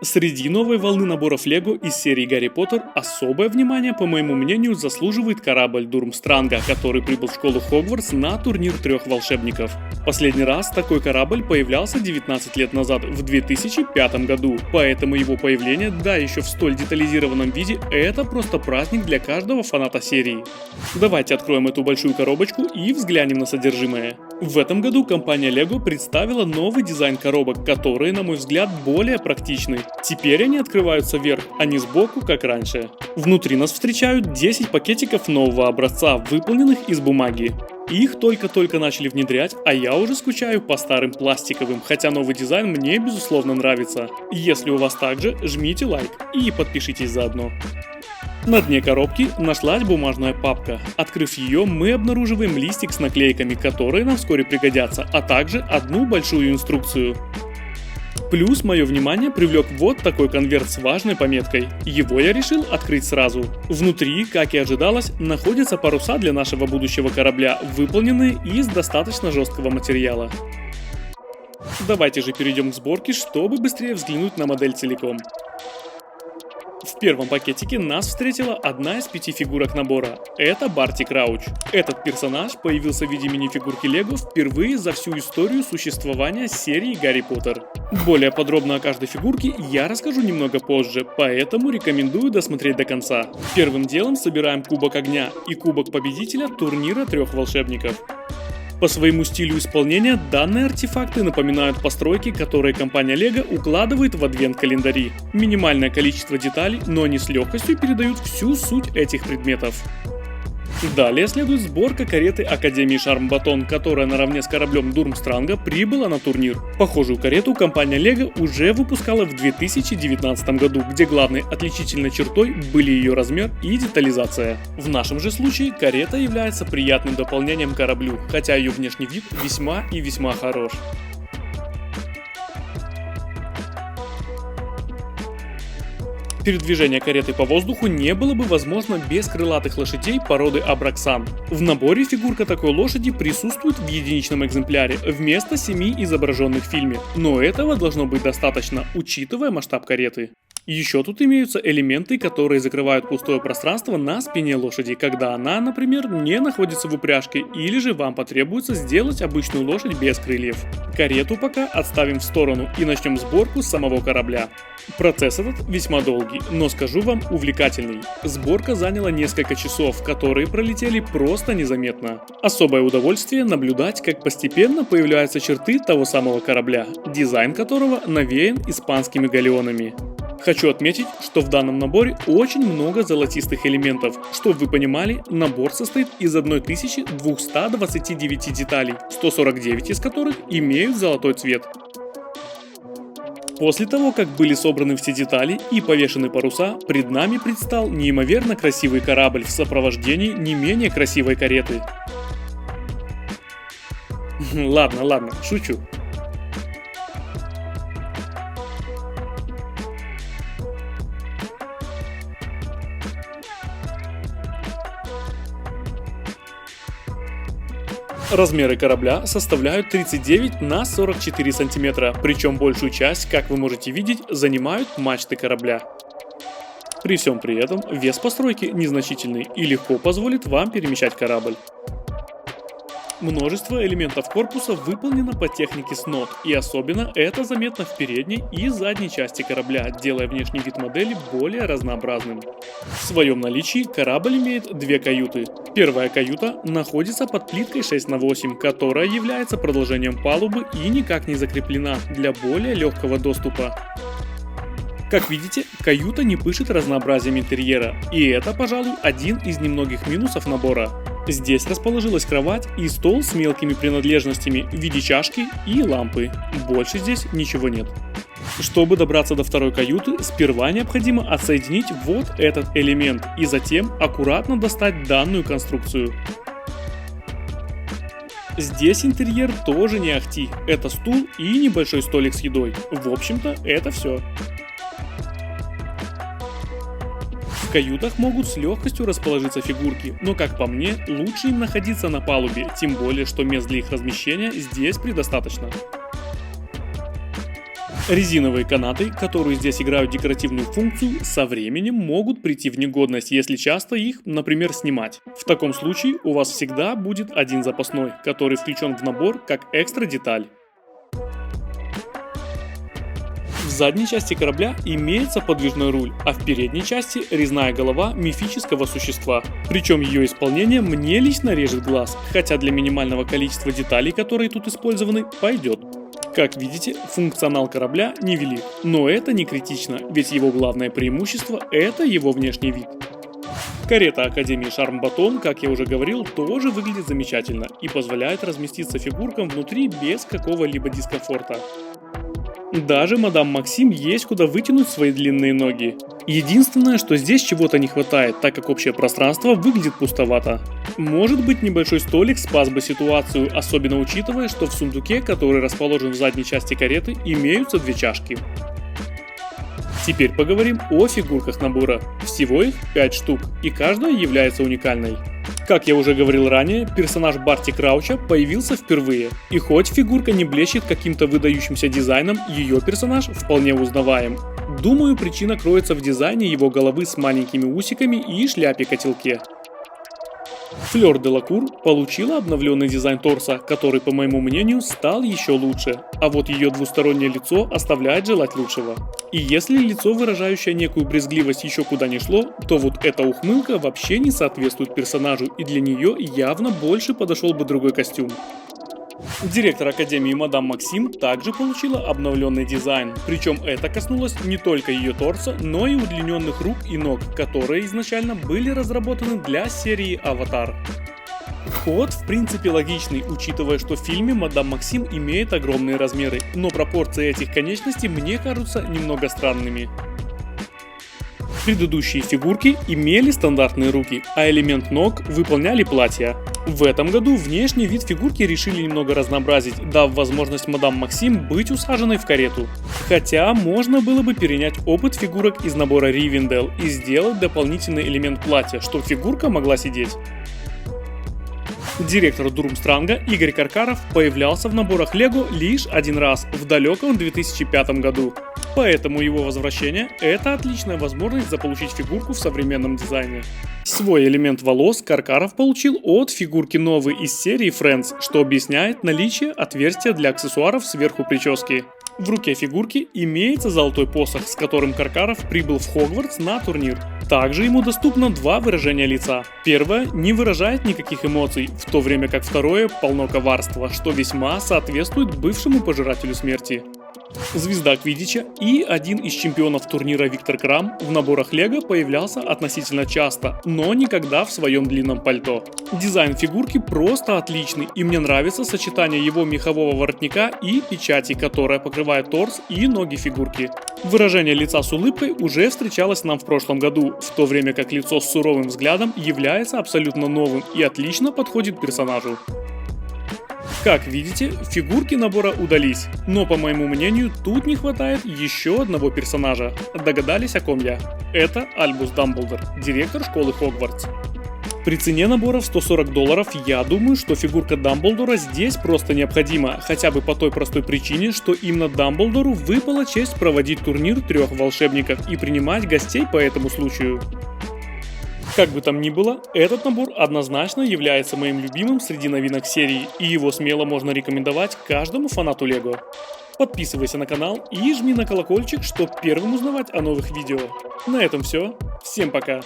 Среди новой волны наборов Лего из серии Гарри Поттер особое внимание, по моему мнению, заслуживает корабль Дурмстранга, который прибыл в школу Хогвартс на турнир трех волшебников. Последний раз такой корабль появлялся 19 лет назад, в 2005 году, поэтому его появление, да еще в столь детализированном виде, это просто праздник для каждого фаната серии. Давайте откроем эту большую коробочку и взглянем на содержимое. В этом году компания Lego представила новый дизайн коробок, которые, на мой взгляд, более практичны. Теперь они открываются вверх, а не сбоку, как раньше. Внутри нас встречают 10 пакетиков нового образца, выполненных из бумаги. Их только-только начали внедрять, а я уже скучаю по старым пластиковым, хотя новый дизайн мне безусловно нравится. Если у вас также, жмите лайк и подпишитесь заодно. На дне коробки нашлась бумажная папка. Открыв ее, мы обнаруживаем листик с наклейками, которые нам вскоре пригодятся, а также одну большую инструкцию. Плюс мое внимание привлек вот такой конверт с важной пометкой. Его я решил открыть сразу. Внутри, как и ожидалось, находятся паруса для нашего будущего корабля, выполненные из достаточно жесткого материала. Давайте же перейдем к сборке, чтобы быстрее взглянуть на модель целиком. В первом пакетике нас встретила одна из 5 фигурок набора. Это Барти Крауч. Этот персонаж появился в виде мини-фигурки Лего впервые за всю историю существования серии Гарри Поттер. Более подробно о каждой фигурке я расскажу немного позже, поэтому рекомендую досмотреть до конца. Первым делом собираем Кубок Огня и Кубок Победителя турнира трех волшебников. По своему стилю исполнения данные артефакты напоминают постройки, которые компания Lego укладывает в адвент-календари. Минимальное количество деталей, но они с легкостью передают всю суть этих предметов. Далее следует сборка кареты Академии Шарм-Батон, которая наравне с кораблем Дурмстранга прибыла на турнир. Похожую карету компания Lego уже выпускала в 2019 году, где главной отличительной чертой были ее размер и детализация. В нашем же случае карета является приятным дополнением к кораблю, хотя ее внешний вид весьма и весьма хорош. Передвижение кареты по воздуху не было бы возможно без крылатых лошадей породы Абраксан. В наборе фигурка такой лошади присутствует в единичном экземпляре вместо 7 изображенных в фильме, но этого должно быть достаточно, учитывая масштаб кареты. Еще тут имеются элементы, которые закрывают пустое пространство на спине лошади, когда она, например, не находится в упряжке, или же вам потребуется сделать обычную лошадь без крыльев. Карету пока отставим в сторону и начнем сборку самого корабля. Процесс этот весьма долгий, но скажу вам, увлекательный. Сборка заняла несколько часов, которые пролетели просто незаметно. Особое удовольствие наблюдать, как постепенно появляются черты того самого корабля, дизайн которого навеян испанскими галеонами. Хочу отметить, что в данном наборе очень много золотистых элементов. Чтобы вы понимали, набор состоит из 1229 деталей, 149 из которых имеют золотой цвет. После того, как были собраны все детали и повешены паруса, пред нами предстал неимоверно красивый корабль в сопровождении не менее красивой кареты. Ладно, шучу. Размеры корабля составляют 39 на 44 сантиметра, причем большую часть, как вы можете видеть, занимают мачты корабля. При всем при этом вес постройки незначительный и легко позволит вам перемещать корабль. Множество элементов корпуса выполнено по технике снот, и особенно это заметно в передней и задней части корабля, делая внешний вид модели более разнообразным. В своем наличии корабль имеет две каюты. Первая каюта находится под плиткой 6х8, которая является продолжением палубы и никак не закреплена для более легкого доступа. Как видите, каюта не пышет разнообразием интерьера, и это, пожалуй, один из немногих минусов набора. Здесь расположилась кровать и стол с мелкими принадлежностями в виде чашки и лампы. Больше здесь ничего нет. Чтобы добраться до второй каюты, сперва необходимо отсоединить вот этот элемент и затем аккуратно достать данную конструкцию. Здесь интерьер тоже не ахти, это стул и небольшой столик с едой. В общем-то, это все. В каютах могут с легкостью расположиться фигурки, но как по мне, лучше им находиться на палубе, тем более что мест для их размещения здесь предостаточно. Резиновые канаты, которые здесь играют декоративную функцию, со временем могут прийти в негодность, если часто их, например, снимать. В таком случае у вас всегда будет один запасной, который включен в набор как экстра деталь. В задней части корабля имеется подвижной руль, а в передней части резная голова мифического существа. Причем ее исполнение мне лично режет глаз, хотя для минимального количества деталей, которые тут использованы, пойдет. Как видите, функционал корабля невелик, но это не критично, ведь его главное преимущество – это его внешний вид. Карета Академии Шарм-Батон, как я уже говорил, тоже выглядит замечательно и позволяет разместиться фигуркам внутри без какого-либо дискомфорта. Даже мадам Максим есть куда вытянуть свои длинные ноги. Единственное, что здесь чего-то не хватает, так как общее пространство выглядит пустовато. Может быть, небольшой столик спас бы ситуацию, особенно учитывая, что в сундуке, который расположен в задней части кареты, имеются 2 чашки. Теперь поговорим о фигурках набора. Всего их 5 штук, и каждая является уникальной. Как я уже говорил ранее, персонаж Барти Крауча появился впервые, и хоть фигурка не блещет каким-то выдающимся дизайном, ее персонаж вполне узнаваем. Думаю, причина кроется в дизайне его головы с маленькими усиками и шляпе-котелке. Флёр Делакур получила обновленный дизайн торса, который, по моему мнению, стал еще лучше, а вот ее двустороннее лицо оставляет желать лучшего. И если лицо, выражающее некую брезгливость, еще куда не шло, то вот эта ухмылка вообще не соответствует персонажу, и для нее явно больше подошел бы другой костюм. Директор Академии мадам Максим также получила обновленный дизайн, причем это коснулось не только ее торса, но и удлиненных рук и ног, которые изначально были разработаны для серии Аватар. Ход в принципе логичный, учитывая, что в фильме мадам Максим имеет огромные размеры, но пропорции этих конечностей мне кажутся немного странными. Предыдущие фигурки имели стандартные руки, а элемент ног выполняли платья. В этом году внешний вид фигурки решили немного разнообразить, дав возможность мадам Максим быть усаженной в карету. Хотя можно было бы перенять опыт фигурок из набора Ривендел и сделать дополнительный элемент платья, чтобы фигурка могла сидеть. Директор Дурмстранга Игорь Каркаров появлялся в наборах Лего лишь один раз в далеком 2005 году. Поэтому его возвращение – это отличная возможность заполучить фигурку в современном дизайне. Свой элемент волос Каркаров получил от фигурки новой из серии Friends, что объясняет наличие отверстия для аксессуаров сверху прически. В руке фигурки имеется золотой посох, с которым Каркаров прибыл в Хогвартс на турнир. Также ему доступно 2 выражения лица. Первое не выражает никаких эмоций, в то время как второе полно коварства, что весьма соответствует бывшему пожирателю смерти. Звезда Квиддича и один из чемпионов турнира Виктор Крам в наборах Лего появлялся относительно часто, но никогда в своем длинном пальто. Дизайн фигурки просто отличный, и мне нравится сочетание его мехового воротника и печати, которая покрывает торс и ноги фигурки. Выражение лица с улыбкой уже встречалось нам в прошлом году, в то время как лицо с суровым взглядом является абсолютно новым и отлично подходит персонажу. Как видите, фигурки набора удались, но по моему мнению тут не хватает еще одного персонажа. Догадались, о ком я? Это Альбус Дамблдор, директор школы Хогвартс. При цене набора в $140 я думаю, что фигурка Дамблдора здесь просто необходима, хотя бы по той простой причине, что именно Дамблдору выпала честь проводить турнир 3 волшебников и принимать гостей по этому случаю. Как бы там ни было, этот набор однозначно является моим любимым среди новинок серии, и его смело можно рекомендовать каждому фанату Лего. Подписывайся на канал и жми на колокольчик, чтобы первым узнавать о новых видео. На этом все. Всем пока!